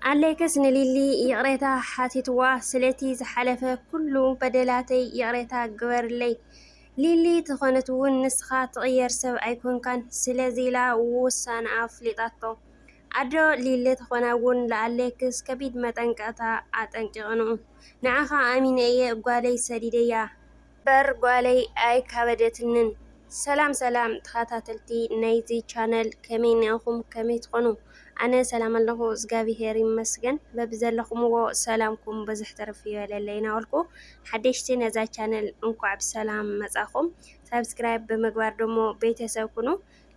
ኣለይከስ ንሊሊ ይቕሬታ ሓቲትዋ ስለቲ ዝሓለፈ ኩሉ በደላተይ ይቕሬታ ግበርለይ ሊሊ ተኾነት እውን ንስኻ ትቕየር ሰብ ኣይኮንካን ስለዚ ኢላ ውሳነ ኣፍሊጣቶ ኣዶ ሊሊ ተኾና እውን ለኣለይክስ ከቢድ መጠንቀቕታ ኣጠንቂቕንዑ ንዓኻ ኣሚነ እየ ጓለይ ሰዲደያ በር ጓለይ ኣይ ካበደትንን ሰላም ተኸታተልቲ ናይዚ ቻነል ከመይ ኔኹም ከመይ ትኾኑ ኣነ ሰላም ኣለኹ እግዚአብሔር ይመስገን በብዘለኹምዎ ሰላምኩም ብዙሕ ተረፍ ይበለለይ ናበልኩ ሓደሽቲ ነዛ ቻነል እንኳዕ ብሰላም መጻኹም ሰብስክራይብ ብምግባር ደሞ ቤተሰብ ኩኑ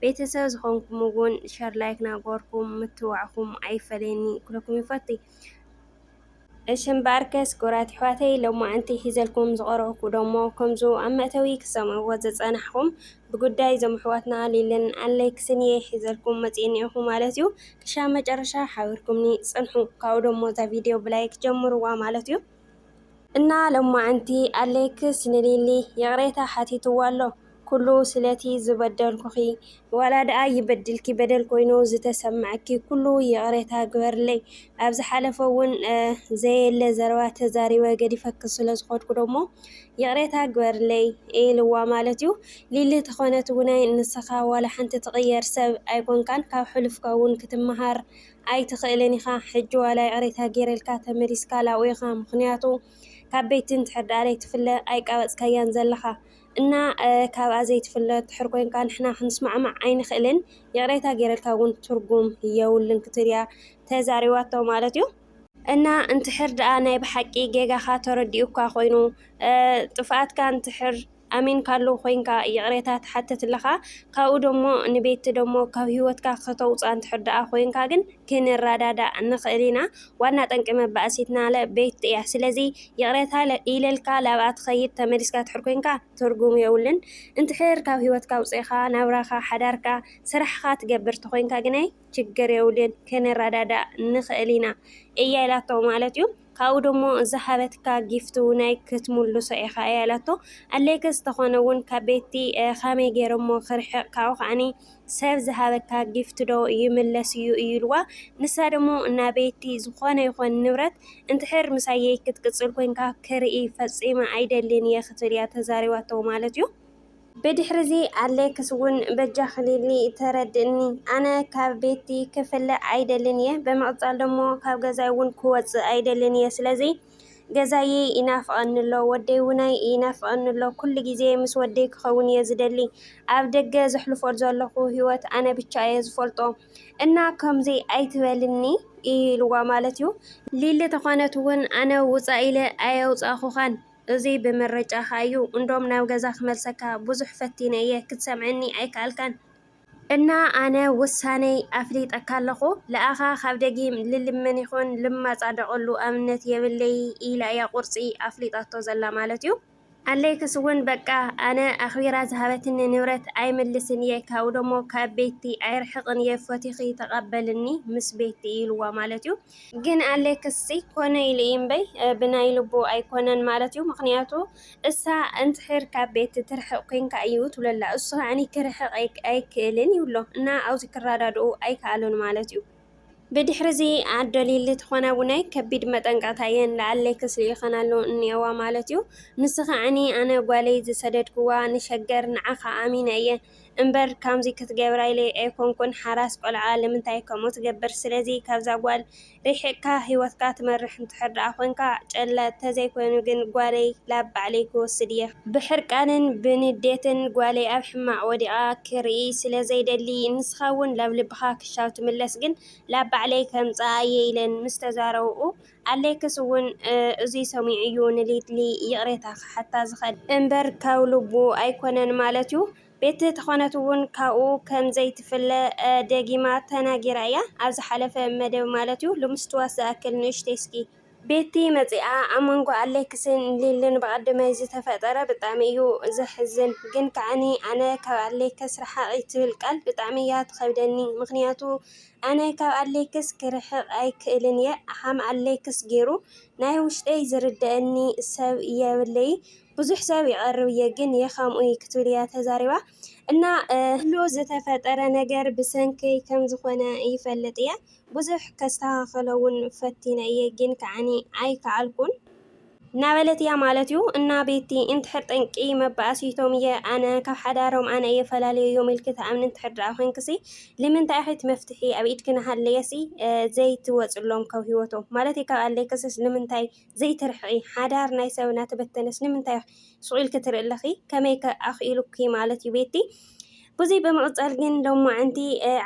ቤተሰብ ዝኾንኩም እውን ሸር ላይክ ናገርኩም ምትዋዕኹም ኣይፈለኒ ኩለኩም ይፈቲ እሽም ባርከስ ጎራት ሕዋተይ ሎማ ኣንቲ ሒዘልኩም ዝቐረብኩ ደሞ ከምዙ ኣብ መእተዊ ክሰምዕዎ ዝጸናሕኹም ብጉዳይ ዞም ሕዋትና ሊልን ኣለይክስን እየ ሒዘልኩም መጺአኒኹ ማለት እዩ ክሻብ መጨረሻ ሓቢርኩምኒ ጽንሑ ካብኡ ደሞ እዛ ቪድዮ ብላይክ ጀምርዋ ማለት እዩ እና ሎማ ኣንቲ ኣለይክስ ንሊሊ የቕሬታ ሓቲትዋ ኣሎ ኩሉ ስለቲ ዝበደልኩኺ ዋላ ደኣ ይበድልኪ በደል ኮይኑ ዝተሰማዐኪ ኩሉ የቕሬታ ግበርለይ ኣብ ዝሓለፈ እውን ዘየለ ዘረባ ተዛሪበ ገዲፈክ ስለ ዝኸድኩ ደሞ የቕሬታ ግበርለይ ኢልዋ ማለት እዩ ሊሊ ተኾነት እውናይ ንስኻ ዋላ ሓንቲ ትቕየር ሰብ ኣይኮንካን ካብ ሕልፍካ እውን ክትመሃር ኣይትኽእልን ኢኻ ሕጂ ዋላ የቕሬታ ጌረልካ ተመሪስካ ላኡ ኢኻ ምኽንያቱ ካብ ቤትን ትሕዳለይ ትፍለ ኣይቃበጽካያን ዘለኻ እና ካብ ኣዘይ ትፍለጥ ድሕር ኮይንካ ንሕና ክንስማዕማዕ ኣይንኽእልን የቕሬታ ጌረልካ እውን ትርጉም የውልን ክትርያ ተዛሪባቶ ማለት እዩ እና እንትሕር ደኣ ናይ ብሓቂ ጌጋኻ ተረዲኡካ ኮይኑ ጥፍኣትካ እንትሕር ኣሚን ካሉ ኮይንካ ይቕሬታ ትሓትት ኣለኻ ካብኡ ደሞ ንቤት ደሞ ካብ ህይወትካ ከተውፃ እንትሕር ደኣ ኮይንካ ግን ክንራዳዳእ ንኽእል ኢና ዋና ጠንቂ መባእሲትና ቤት እያ ስለዚ ይቕሬታ ኢለልካ ላብኣ ትኸይድ ተመሊስካ ትሕር ኮይንካ ትርጉም የውልን እንትሕር ካብ ህይወትካ ውፅኢኻ ናብራኻ ሓዳርካ ስራሕኻ ትገብር ተኮይንካ ግናይ ችግር የውልን ክንራዳዳእ ንኽእል ኢና እያ ኢላቶ ማለት እዩ ካብኡ ደሞ ዝሃበትካ ጊፍቱ ናይ ክትምልሶ ኢኻ እያ ኢላቶ ኣለይከስ ተኾነ እውን ካብ ቤቲ ኻመይ ገይሮሞ ክርሕቕ ካብኡ ከዓኒ ሰብ ዝሃበካ ጊፍት ዶ ይምለስ እዩ ኢልዋ ንሳ ደሞ እና ቤቲ ዝኾነ ይኾን ንብረት እንትሕር ምሳየይ ክትቅጽል ኮይንካ ክርኢ ፈጺመ ኣይደልን እየ ክትልያ ተዛሪባቶ ማለት እዩ ብድሕሪዚ ኣለይክስ እውን በጃኽ ሊሊ ተረድእኒ ኣነ ካብ ቤቲ ክፍለ ኣይደልን እየ ብምቕጻል ደሞ ካብ ገዛይ እውን ክወፅእ ኣይደልን እየ ስለዚ ገዛዬ ይናፍቐንሎ ወደይ ውናይ ይናፍቐንሎ ኩሉ ግዜ ምስ ወደይ ክኸውን እየ ዝደሊ ኣብ ደገ ዘሕልፎል ዘለኹ ህይወት ኣነ ብቻ እየ ዝፈልጦ እና ከምዚ ኣይትበልኒ ኢልዋ ማለት እዩ ሊሊ ተኾነት እውን ኣነ ውፃእ ኢለ ኣየውፃእኹኻን እዚ ብመረጫኻ እዩ እንዶም ናብ ገዛ ክመልሰካ ብዙሕ ፈቲነ እየ ክትሰምዐኒ ኣይከኣልካን እና ኣነ ውሳነይ ኣፍሊጠካ ኣለኹ ለኣኻ ካብ ደጊም ልልመን ይኹን ልማፃደቐሉ ኣምነት የብለይ ኢላ እያ ቁርፂ ኣፍሊጣቶ ዘላ ማለት እዩ ኣለይክስ እውን በቃ ኣነ ኣኽቢራ ዝሃበትኒ ንብረት ኣይምልስን እየ ካብኡ ደሞ ካብ ቤቲ ኣይርሕቕን እየ ፈቲኺ ተቐበልኒ ምስ ቤቲ ኢልዋ ማለት እዩ ግን ኣለይክስ ኮነ ኢሉ እምበይ ብናይ ልቡ ኣይኮነን ማለት እዩ ምኽንያቱ እሳ እንትሕር ካብ ቤቲ ትርሕቕ ኮይንካ እዩ ትብለላ እሱ ከዓኒ ክርሕቕ ኣይክእልን ይብሎ እና ኣብዚ ክራዳድኡ ኣይከኣሉን ማለት እዩ ብድሕሪዚ ኣዶ ሊሊ ተኾና ውናይ ከቢድ መጠንቀቕታ እየን ለኣለይክስ ይኸናሉ እኒአዋ ማለት እዩ ንስኸዓኒ ኣነ ጓለይ ዝሰደድክዋ ንሸገር ንዓኻ ኣሚነ እየ እምበር ከምዚ ክትገብራ ኢለ ኣይኮንኩን ሓራስ ቆልዓ ንምንታይ ከምኡ ትገብር ስለዚ ካብዛ ጓል ሪሕቕካ ህይወትካ ትመርሕ እንትሕር ደኣ ኮይንካ ጨለ ተዘይኮይኑ ግን ጓለይ ላብ ባዕለይ ክወስድ እየ ብሕርቃንን ብንዴትን ጓለይ ኣብ ሕማቕ ወዲቓ ክርኢ ስለዘይደሊ ንስኻ እውን ላብ ልብኻ ክሻው ትምለስ ግን ላብ ባዕለይ ከምፃ እየ ኢለን ምስ ተዛረብኡ ኣለይክስ እውን እዙይ ሰሚዑ እዩ ንሊሊ ይቕሬታ ክሓታ ዝኸድ እምበር ካብ ልቡ ኣይኮነን ማለት እዩ ቤቲ ተኾነት እውን ካብኡ ከምዘይትፍለ ደጊማ ተናጊራ እያ ኣብ ዝሓለፈ መደብ ማለት እዩ ልምስትዋስ ዝኣክል ንእሽተይ እስኪ ቤቲ መፂኣ ኣብ መንጎ ኣለይክስን ሊልን ብቐድመይ ዝተፈጠረ ብጣዕሚ እዩ ዘሕዝን ግን ከዓኒ ኣነ ካብ ኣለይከስ ረሓቒ ትብል ቃል ብጣዕሚ እያ ትኸብደኒ ምኽንያቱ أنا كاب أليكس كرحق أي كإلنيا هم أليكس جيرو نايوش أي زردني سو يولي بزح سو يقرب يجن يخام كتوليات هزاريوه እና ህሎ ዝተፈጠረ ነገር ብሰንከይ ከም ዝኾነ ይፈልጥ እየ ብዙሕ ከስተኻኸለውን ፈቲነ እየ ግን ከዓኒ ኣይከኣልኩን ናበለት እያ ማለት እዩ እና ቤቲ እንድሕር ጠንቂ መባእሲቶም እየ ኣነ ካብ ሓዳሮም ኣነ እየፈላለዮም ኢልክ ተኣምን እንድሕር ደኣ ኮንክሲ ንምንታይ ኺት መፍትሒ ኣብ ኢድክ ንሃለየሲ ዘይትወፅሎም ካብ ሂወቶም ማለት ካብ ኣለይከስስ ንምንታይ ዘይትርሕቂ ሓዳር ናይ ሰብ እናተበተነስ ንምንታይ ስቁኢልክ ትርኢ ኣለኺ ከመይ ኣኽኢሉኪ ማለት እዩ ቤቲ ብዙይ ብምቕፃል ግን ሎማዓንቲ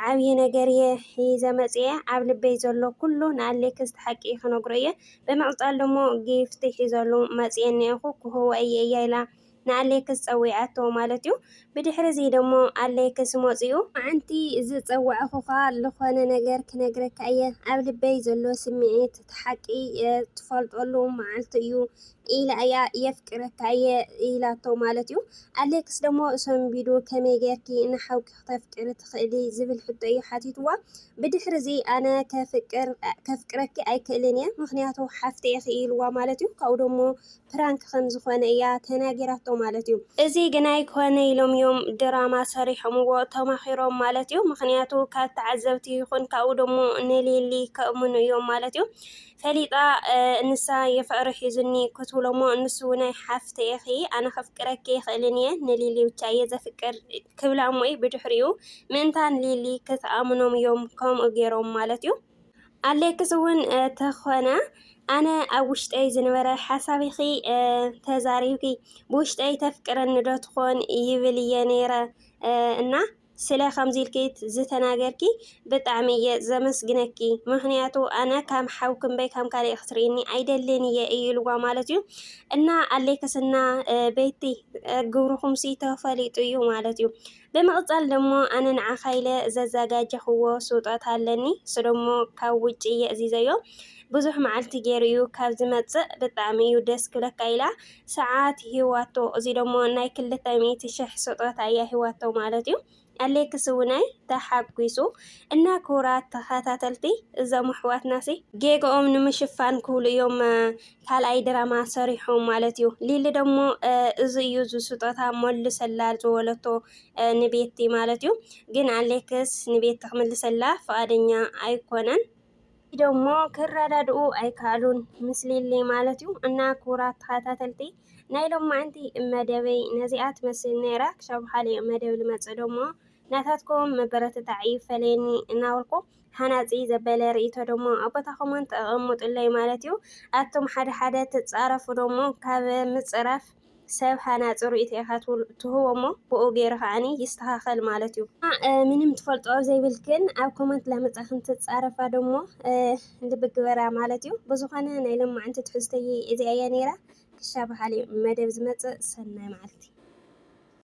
ዓብዪ ነገር እየ ሒዘ መፅየ ኣብ ልበይ ዘሎ ኩሉ ንኣሌክስ ተሓቂ ክነግሮ እየ ብምቕፃል ደሞ ጊፍቲ ሒዘሉ መፅየ እኒአኹ ክህቦ እየ እያ ኢላ ንኣሌክስ ፀዊዓቶ ማለት እዩ ብድሕሪ እዚ ደሞ ኣሌክስ መፅኡ ማዓንቲ ዝፀዋዕኹኻ ዝኾነ ነገር ክነግረካ እየ ኣብ ልበይ ዘሎ ስምዒት ተሓቂ ትፈልጠሉ መዓልቲ እዩ ኢላ እያ የፍቅረካ እየ ኢላቶ ማለት እዩ ኣሌክስ ደሞ ሰንቢዱ ከመይ ጌርኪ ንሓውቂ ክተፍቅሪ ትኽእሊ ዝብል ሕቶ እዩ ሓቲትዋ ብድሕሪ እዚ ኣነ ከፍቅረኪ ኣይክእልን እየ ምክንያቱ ሓፍቲ እየ ክኢልዋ ማለት እዩ ካብኡ ደሞ ፕራንክ ከም ዝኾነ እያ ተናጊራቶ ማለት እዩ እዚ ግን ኣይኮነ ኢሎም እዮም ድራማ ሰሪሖምዎ ተማኺሮም ማለት እዩ ምክንያቱ ካብ ተዓዘብቲ ይኹን ካብኡ ደሞ ንሊሊ ከእምኑ እዮም ማለት እዩ ፈሊጣ ንሳ የፍቅሪ ሒዙኒ ክትብሎሞ ንሱ ናይ ሓፍተ እኺ ኣነ ከፍቅረኪ ይኽእልን እየ ንሊሊ ብቻ እየ ዘፍቅር ክብላ እሞይ ብድሕሪኡ ምእንታን ሊሊ ክትኣምኖም እዮም ከምኡ ገይሮም ማለት እዩ ኣሌክስ እውን ተኾነ ኣነ ኣብ ውሽጠይ ዝነበረ ሓሳቢኺ ተዛሪብኪ ብውሽጠይ ተፍቅረኒ ዶ ትኾን ይብል እየ ነይረ እና ስለ ከምዚ ኢልኪት ዝተናገርኪ ብጣዕሚ እየ ዘመስግነኪ ምክንያቱ ኣነ ከም ሓው ክንበይ ከም ካልእ ክትርእኒ ኣይደልን እየ ኢልዋ ማለት እዩ እና ኣሌክስና ቤቲ ግብርኹምሲ ተፈሊጡ እዩ ማለት እዩ ብምቕፃል ደሞ ኣነ ንዓኻ ኢለ ዘዘጋጀኽዎ ስጦታ ኣለኒ እሱ ደሞ ካብ ውጭ እየ እዚዘዮ ብዙሕ መዓልቲ ገይሩ እዩ ካብ ዝመፅእ ብጣዕሚ እዩ ደስ ክብለካ ኢላ ሰዓት ሂዋቶ እዚ ደሞ ናይ 200,000 ስጦታ እያ ሂዋቶ ማለት እዩ ኣሌክስ እውናይ ተሓጒሱ እና ክቡራት ተኸታተልቲ እዞም ኣሕዋትናሲ ጌግኦም ንምሽፋን ክብሉ እዮም ካልኣይ ድራማ ሰሪሖም ማለት እዩ ሊሊ ደሞ እዚ እዩ ስጦታ መልሰላ ዝወለቶ ንቤቲ ማለት እዩ ግን ኣሌክስ ንቤቲ ክምልሰላ ፈቃደኛ ኣይኮነን ደሞ ክረዳድኡ ኣይከኣሉን ምስ ሊሊ ማለት እዩ እና ክቡራት ተኸታተልቲ ናይ ሎማዓንቲ መደበይ ነዚኣ ትመስል ነይራ ክሻብ ካሊእ መደብ ልመፅእ ደሞ ናታትኩም መበረትታዕ ይፈለየኒ እናበልኩ ሃናፂ ዘበለ ርእይቶ ደሞ ኣቦታ ኮመንት ኣቐምጡለይ ማለት እዩ ኣቶም ሓደ ሓደ ትፃረፉ ደሞ ካብ ምፅራፍ ሰብ ሃናፂ ርእይቶ ኢኻ ትህቦ እሞ ብኡ ገይሩ ከዓኒ ይስተኻኸል ማለት እዩ ምንም ትፈልጦ ዘይብልክን ኣብ ኮመንት ላመፃኽን ትፃረፋ ደሞ ልብግበራ ማለት እዩ ብዝኾነ ናይ ሎማዓንቲ ትሕዝተይ እዚኣ እያ ነይራ ክሻብ ካሊእ መደብ ዝመፅእ ሰናይ መዓልቲ